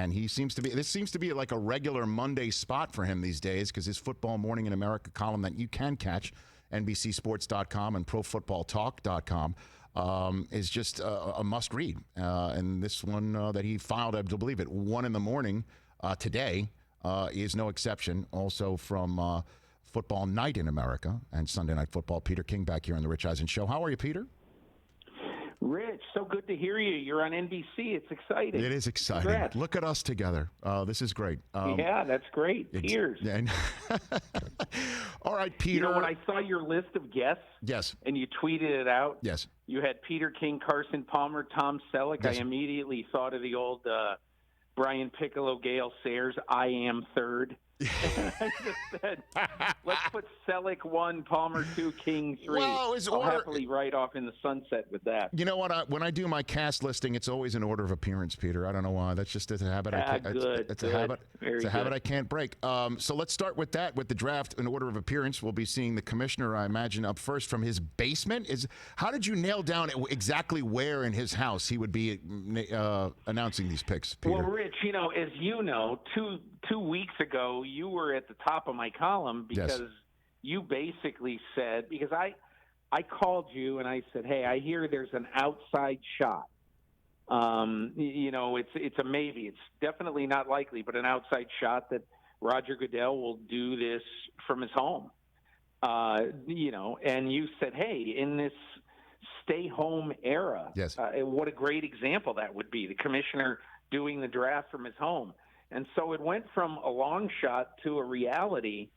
And he seems to be. This seems to be like a regular Monday spot for him these days because his Football Morning in America column that you can catch, NBCSports.com and ProFootballTalk.com, is just a must read. And this one that he filed, I believe, at 1 in the morning today is no exception. Also from Football Night in America and Sunday Night Football. Peter King back here on the Rich Eisen Show. How are you, Peter? Rich, so good to hear you. You're on NBC. It's exciting. It is exciting. Congrats. Look at us together. This is great. Yeah, that's great. Cheers. All right, Peter. You know, when I saw your list of guests, yes, and you tweeted it out, yes, you had Peter King, Carson Palmer, Tom Selleck. Yes. I immediately thought of the old Brian Piccolo, Gale Sayers, I am third. I just said, let's put Selleck 1, Palmer 2, King 3. Well, I'll happily ride off in the sunset with that. You know what? When I do my cast listing, it's always in order of appearance, Peter. I don't know why. That's just a habit. It's a habit. It's a habit I can't break. So let's start with that. With the draft in order of appearance, we'll be seeing the commissioner, I imagine, up first from his basement. How did you nail down exactly where in his house he would be announcing these picks, Peter? Well, Rich, as you know, two weeks ago, you were at the top of my column because you basically said, because I called you and I said, hey, I hear there's an outside shot. It's a maybe. It's definitely not likely, but an outside shot that Roger Goodell will do this from his home. And you said, hey, in this stay-home era, what a great example that would be, the commissioner doing the draft from his home. And so it went from a long shot to a reality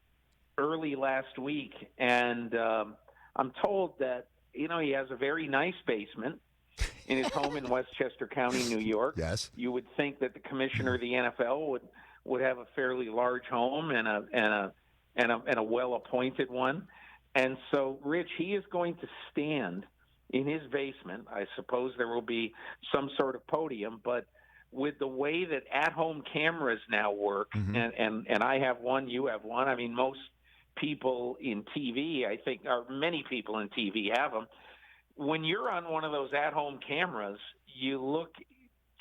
early last week. And I'm told that, he has a very nice basement in his home in Westchester County, New York. Yes. You would think that the commissioner of the NFL would have a fairly large home and a well-appointed one. And so, Rich, he is going to stand in his basement. I suppose there will be some sort of podium, but with the way that at-home cameras now work, and I have one, you have one. I mean, most people in TV, I think, or many people in TV have them. When you're on one of those at-home cameras, you look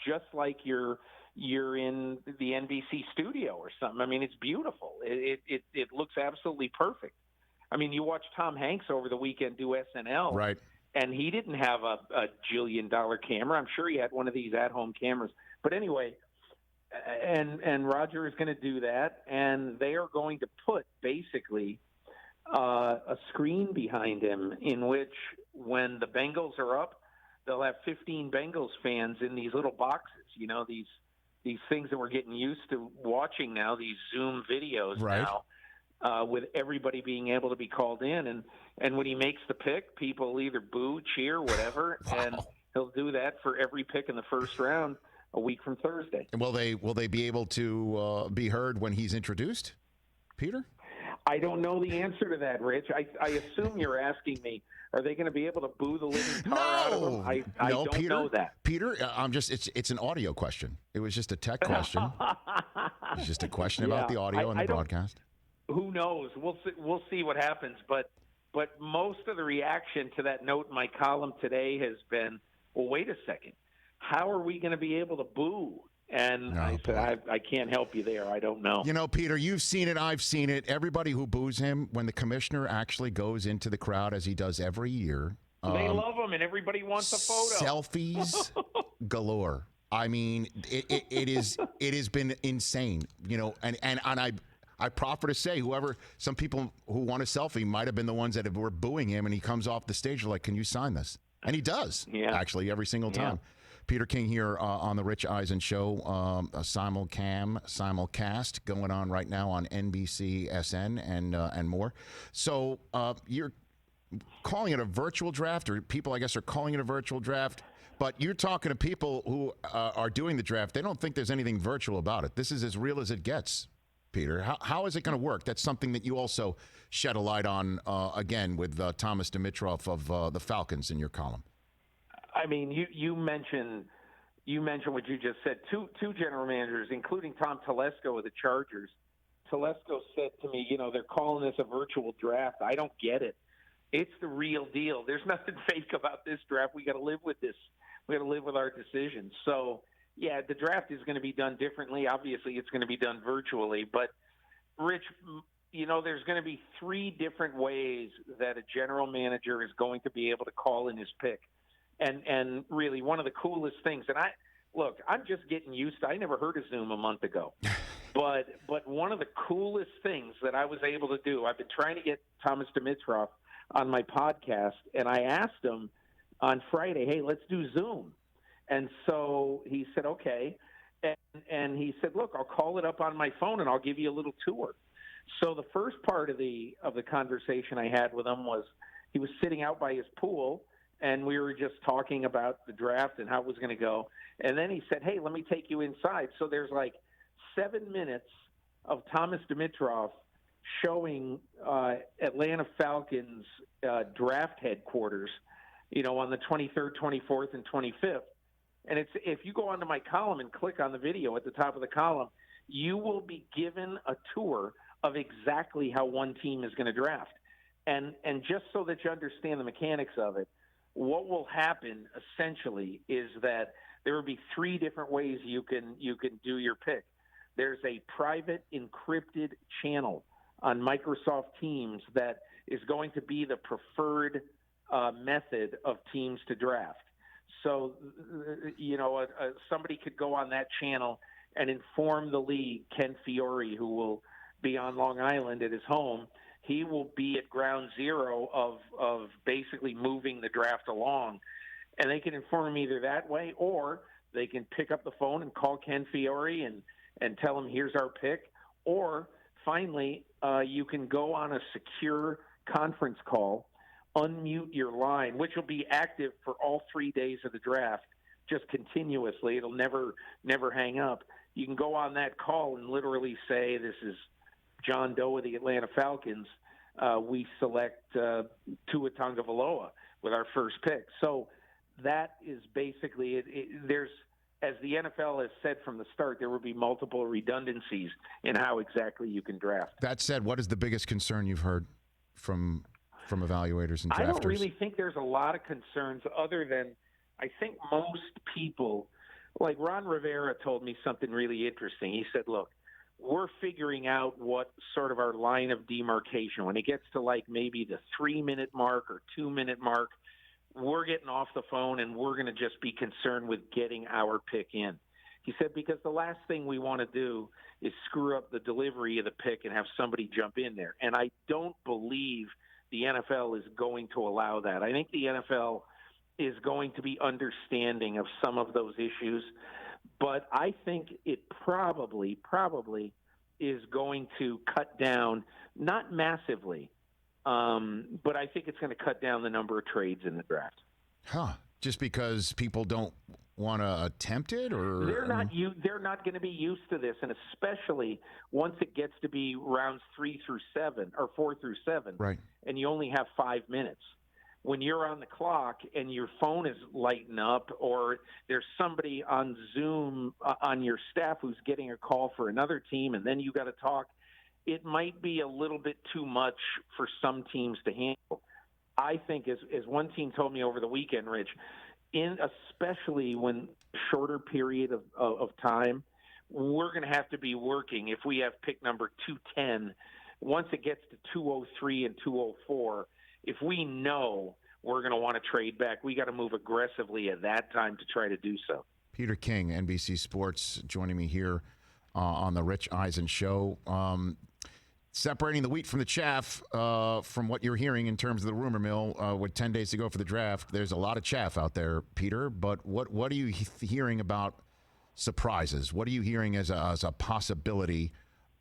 just like you're in the NBC studio or something. I mean, it's beautiful. It looks absolutely perfect. I mean, you watch Tom Hanks over the weekend do SNL, right? And he didn't have a $1 jillion camera. I'm sure he had one of these at-home cameras. But anyway, and Roger is going to do that, and they are going to put basically a screen behind him in which, when the Bengals are up, they'll have 15 Bengals fans in these little boxes. These things that we're getting used to watching now, these Zoom videos now, with everybody being able to be called in. And when he makes the pick, people either boo, cheer, whatever, and he'll do that for every pick in the first round a week from Thursday. And will they be able to be heard when he's introduced, Peter? I don't know the answer to that, Rich. I assume you're asking me, are they going to be able to boo the living tar out of him? I don't Peter, know that. Peter, it's an audio question. It was just a tech question. It's just a question about the audio and the broadcast. Who knows? We'll see what happens. But most of the reaction to that note in my column today has been, well, wait a second. How are we going to be able to boo? And I said, I can't help you there. I don't know. Peter, you've seen it. I've seen it. Everybody who boos him, when the commissioner actually goes into the crowd, as he does every year. They love him, and everybody wants a photo. Selfies galore. I mean, it has been insane, and I proffer to say, some people who want a selfie might have been the ones that were booing him, and he comes off the stage like, can you sign this? And he does, actually, every single time. Peter King here on the Rich Eisen Show, a simulcast going on right now on NBC, SN, and more. So you're calling it a virtual draft, or people, I guess, are calling it a virtual draft, but you're talking to people who are doing the draft. They don't think there's anything virtual about it. This is as real as it gets, Peter. How is it going to work? That's something that you also shed a light on, again, with Thomas Dimitroff of the Falcons in your column. I mean, you mentioned what you just said. Two general managers, including Tom Telesco of the Chargers. Telesco said to me, they're calling this a virtual draft. I don't get it. It's the real deal. There's nothing fake about this draft. We got to live with this. We got to live with our decisions. So yeah, the draft is going to be done differently. Obviously, it's going to be done virtually. But, Rich, there's going to be three different ways that a general manager is going to be able to call in his pick. And really, one of the coolest things, and I'm just getting used to. I never heard of Zoom a month ago, but one of the coolest things that I was able to do, I've been trying to get Thomas Dimitroff on my podcast, and I asked him on Friday, hey, let's do Zoom. And so he said, okay. And he said, look, I'll call it up on my phone and I'll give you a little tour. So the first part of the conversation I had with him was he was sitting out by his pool, and we were just talking about the draft and how it was going to go. And then he said, hey, let me take you inside. So there's like 7 minutes of Thomas Dimitroff showing Atlanta Falcons draft headquarters, on the 23rd, 24th, and 25th. And if you go onto my column and click on the video at the top of the column, you will be given a tour of exactly how one team is going to draft. And just so that you understand the mechanics of it, what will happen essentially is that there will be three different ways you can do your pick. There's a private encrypted channel on Microsoft Teams that is going to be the preferred method of teams to draft. So, somebody could go on that channel and inform the league. Ken Fiore, who will be on Long Island at his home, he will be at ground zero of basically moving the draft along. And they can inform him either that way, or they can pick up the phone and call Ken Fiore and tell him, here's our pick. Or finally, you can go on a secure conference call, unmute your line, which will be active for all 3 days of the draft, just continuously. It'll never hang up. You can go on that call and literally say, this is John Doe of the Atlanta Falcons. We select Tua Tagovailoa with our first pick. So that is basically it. There's, as the NFL has said from the start, there will be multiple redundancies in how exactly you can draft. That said, what is the biggest concern you've heard from evaluators and drafters? I don't really think there's a lot of concerns other than I think most people, like Ron Rivera told me something really interesting. He said, look, we're figuring out what sort of our line of demarcation. When it gets to like maybe the 3-minute mark or 2-minute mark, we're getting off the phone and we're going to just be concerned with getting our pick in. He said, because the last thing we want to do is screw up the delivery of the pick and have somebody jump in there. And I don't believe the NFL is going to allow that. I think the NFL is going to be understanding of some of those issues, but I think it probably is going to cut down, not massively, but I think it's going to cut down the number of trades in the draft. Just because people don't want to attempt it, or they're not going to be used to this, and especially once it gets to be rounds 3 through 7 or 4 through 7, right? And you only have 5 minutes. When you're on the clock and your phone is lighting up, or there's somebody on Zoom on your staff who's getting a call for another team, and then you got to talk, it might be a little bit too much for some teams to handle. I think, as one team told me over the weekend, Rich, especially when shorter period of time, we're going to have to be working. If we have pick number 210, once it gets to 203 and 204, if we know we're going to want to trade back, we got to move aggressively at that time to try to do so. Peter King, NBC Sports, joining me here on the Rich Eisen Show. Separating the wheat from the chaff, from what you're hearing in terms of the rumor mill, with 10 days to go for the draft, there's a lot of chaff out there, Peter. But what are you hearing about surprises? What are you hearing as a possibility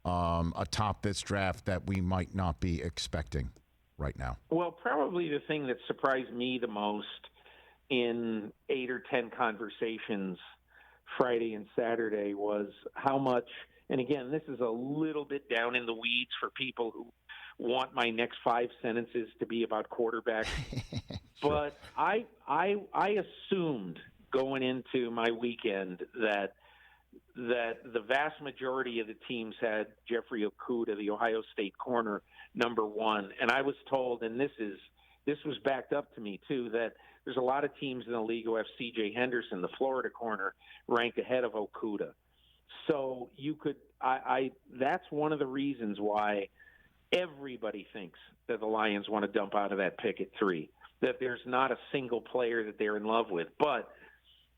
atop this draft that we might not be expecting right now? Well, probably the thing that surprised me the most in 8 or 10 conversations Friday and Saturday was how much. And again, this is a little bit down in the weeds for people who want my next 5 sentences to be about quarterbacks. Sure. But I assumed going into my weekend that the vast majority of the teams had Jeffrey Okudah, the Ohio State corner, number 1. And I was told, and this was backed up to me too, that there's a lot of teams in the league who have C.J. Henderson, the Florida corner, ranked ahead of Okudah. So you could, that's one of the reasons why everybody thinks that the Lions want to dump out of that pick at 3, that there's not a single player that they're in love with. But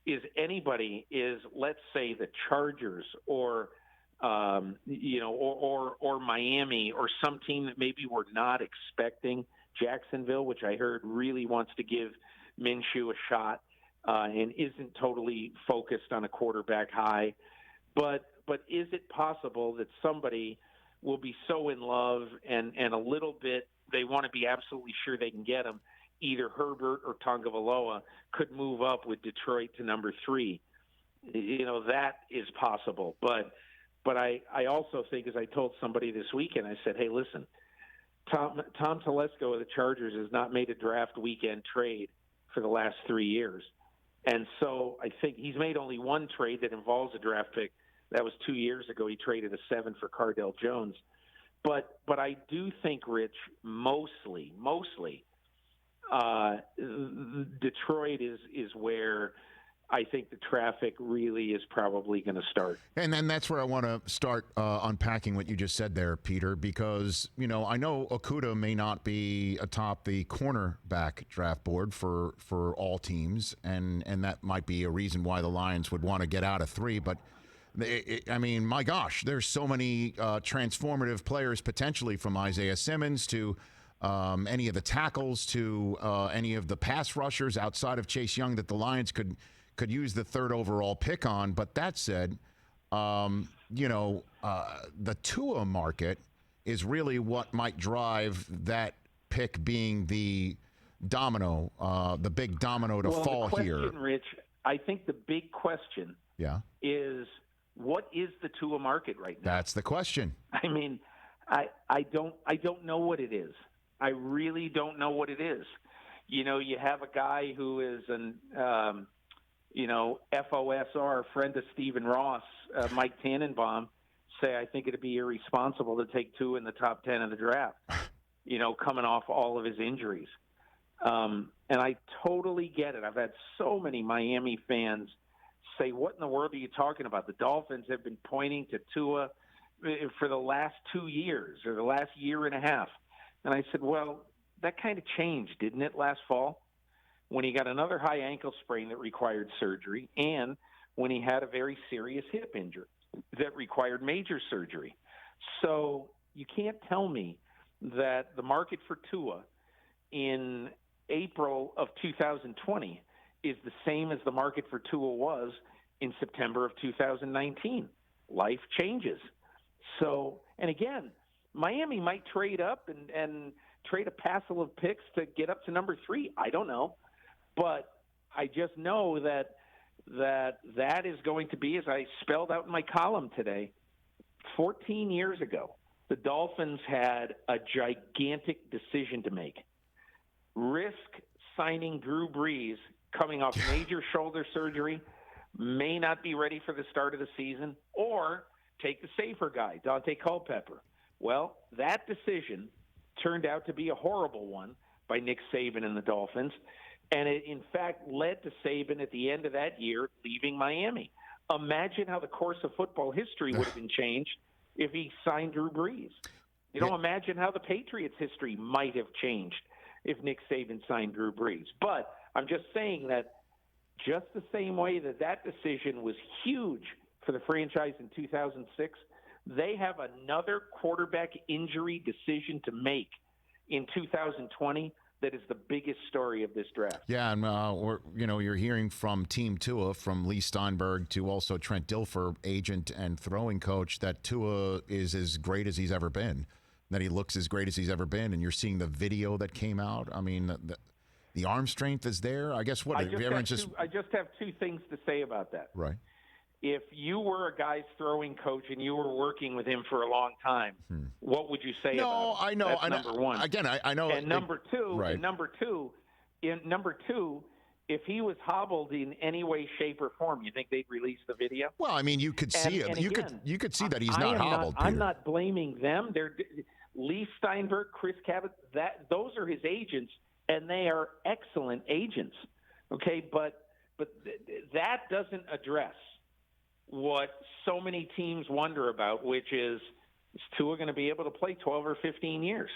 let's say the Chargers or Miami or some team that maybe we're not expecting, Jacksonville, which I heard really wants to give Minshew a shot and isn't totally focused on a quarterback high. But is it possible that somebody will be so in love and a little bit, they want to be absolutely sure they can get him, either Herbert or Tagovailoa could move up with Detroit to number 3? That is possible. But I also think, as I told somebody this weekend, I said, hey, listen, Tom Telesco of the Chargers has not made a draft weekend trade for the last 3 years. And so I think he's made only one trade that involves a draft pick. That was 2 years ago. He traded a 7 for Cardell Jones. But I do think, Rich, mostly Detroit is where I think the traffic really is probably going to start. And then that's where I want to start unpacking what you just said there, Peter, because, I know Okudah may not be atop the cornerback draft board for all teams, and that might be a reason why the Lions would want to get out of 3, but my gosh, there's so many transformative players potentially, from Isaiah Simmons to any of the tackles to any of the pass rushers outside of Chase Young that the Lions could use the 3rd overall pick on. But that said, the Tua market is really what might drive that pick being the domino, the big domino to fall here. Rich, I think the big question is, what is the Tua market right now? That's the question. I mean, I don't know what it is. I really don't know what it is. You have a guy who is an FOSR, friend of Stephen Ross, Mike Tannenbaum, say I think it'd be irresponsible to take Tua in the top 10 of the draft, coming off all of his injuries. And I totally get it. I've had so many Miami fans say, what in the world are you talking about? The Dolphins have been pointing to Tua for the last 2 years or the last year and a half. And I said, well, that kind of changed, didn't it, last fall? When he got another high ankle sprain that required surgery, and when he had a very serious hip injury that required major surgery. So you can't tell me that the market for Tua in April of 2020 is the same as the market for Tua was in September of 2019. Life changes. So, and again, Miami might trade up and trade a passel of picks to get up to number 3. I don't know. But I just know that is going to be, as I spelled out in my column today, 14 years ago, the Dolphins had a gigantic decision to make. Risk signing Drew Brees, coming off major shoulder surgery, may not be ready for the start of the season, or take the safer guy, Dante Culpepper. Well, that decision turned out to be a horrible one by Nick Saban and the Dolphins, and it, in fact, led to Saban at the end of that year leaving Miami. Imagine how the course of football history would have been changed if he signed Drew Brees. Imagine how the Patriots' history might have changed if Nick Saban signed Drew Brees. But I'm just saying that just the same way that decision was huge for the franchise in 2006, they have another quarterback injury decision to make in 2020 that is the biggest story of this draft. Yeah, and you're hearing from Team Tua, from Lee Steinberg to also Trent Dilfer, agent and throwing coach, that Tua is as great as he's ever been, that he looks as great as he's ever been, and you're seeing the video that came out. I mean, the arm strength is there. I guess what I just have two things to say about that. Right. If you were a guy's throwing coach and you were working with him for a long time, what would you say about him? No, I know. That's number one. Again, I know. And number two, right. If he was hobbled in any way, shape, or form, you think they'd release the video? Well, I mean, you could see it. You could see that he's not hobbled. I'm not blaming them. They're Lee Steinberg, Chris Cabot. Those are his agents, and they are excellent agents. Okay, but that doesn't address what so many teams wonder about, which is Tua going to be able to play 12 or 15 years?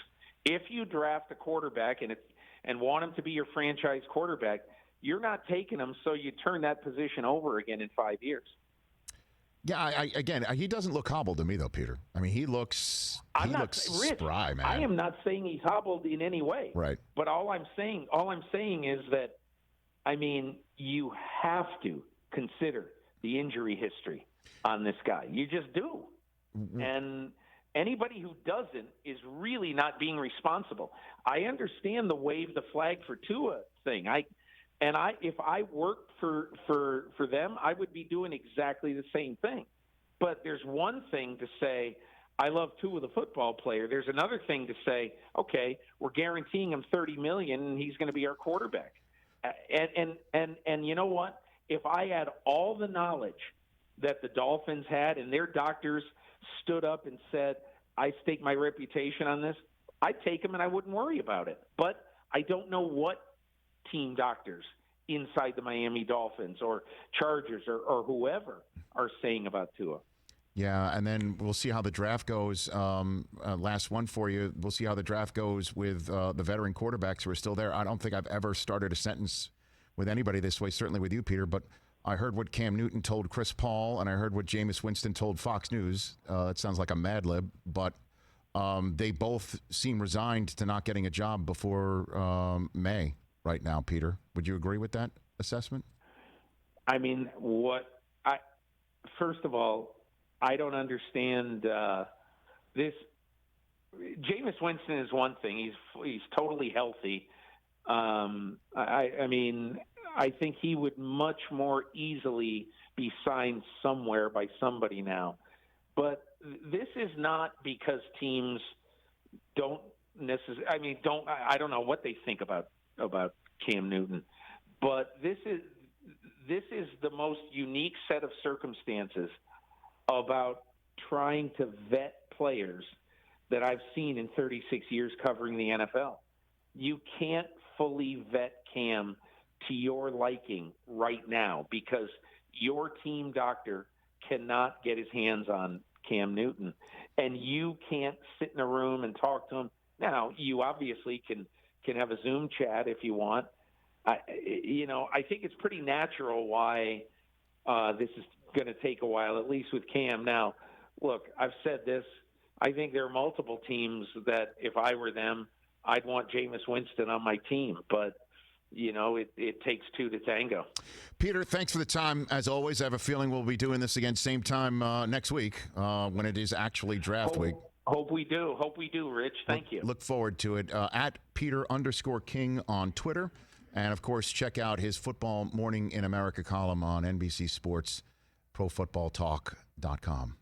If you draft a quarterback and want him to be your franchise quarterback, you're not taking him so you turn that position over again in 5 years. Yeah, again, he doesn't look hobbled to me, though, Peter. I mean, he looks spry, man. I am not saying he's hobbled in any way. Right. But all I'm saying is that, I mean, you have to consider the injury history on this guy. You just do. And anybody who doesn't is really not being responsible. I understand the wave the flag for Tua thing. If I worked for them, I would be doing exactly the same thing. But there's one thing to say, I love Tua the football player. There's another thing to say, okay, we're guaranteeing him $30 million and he's going to be our quarterback. And you know what? If I had all the knowledge that the Dolphins had and their doctors stood up and said, I stake my reputation on this, I'd take him and I wouldn't worry about it. But I don't know what team doctors inside the Miami Dolphins or Chargers or whoever are saying about Tua. Yeah, and then we'll see how the draft goes. Last one for you. We'll see how the draft goes with the veteran quarterbacks who are still there. I don't think I've ever started a sentence with anybody this way, certainly with you, Peter, but I heard what Cam Newton told Chris Paul, and I heard what Jameis Winston told Fox News. It sounds like a Mad Lib, but they both seem resigned to not getting a job before May right now, Peter. Would you agree with that assessment? I mean, first of all, I don't understand this. Jameis Winston is one thing. He's totally healthy. I mean, I think he would much more easily be signed somewhere by somebody now. But this is not because teams don't necessarily. I mean, I don't know what they think about Cam Newton, but this is the most unique set of circumstances about trying to vet players that I've seen in 36 years covering the NFL. You can't fully vet Cam to your liking right now because your team doctor cannot get his hands on Cam Newton, and you can't sit in a room and talk to him. Now, you obviously can have a Zoom chat if you want. I think it's pretty natural why this is going to take a while, at least with Cam. Now, look, I've said this. I think there are multiple teams that if I were them, I'd want Jameis Winston on my team. But, it takes two to tango. Peter, thanks for the time. As always, I have a feeling we'll be doing this again same time next week when it is actually draft week. Hope we do. Rich. Thank you. Look forward to it. At Peter_King on Twitter. And, of course, check out his Football Morning in America column on NBC Sports, ProFootballTalk.com.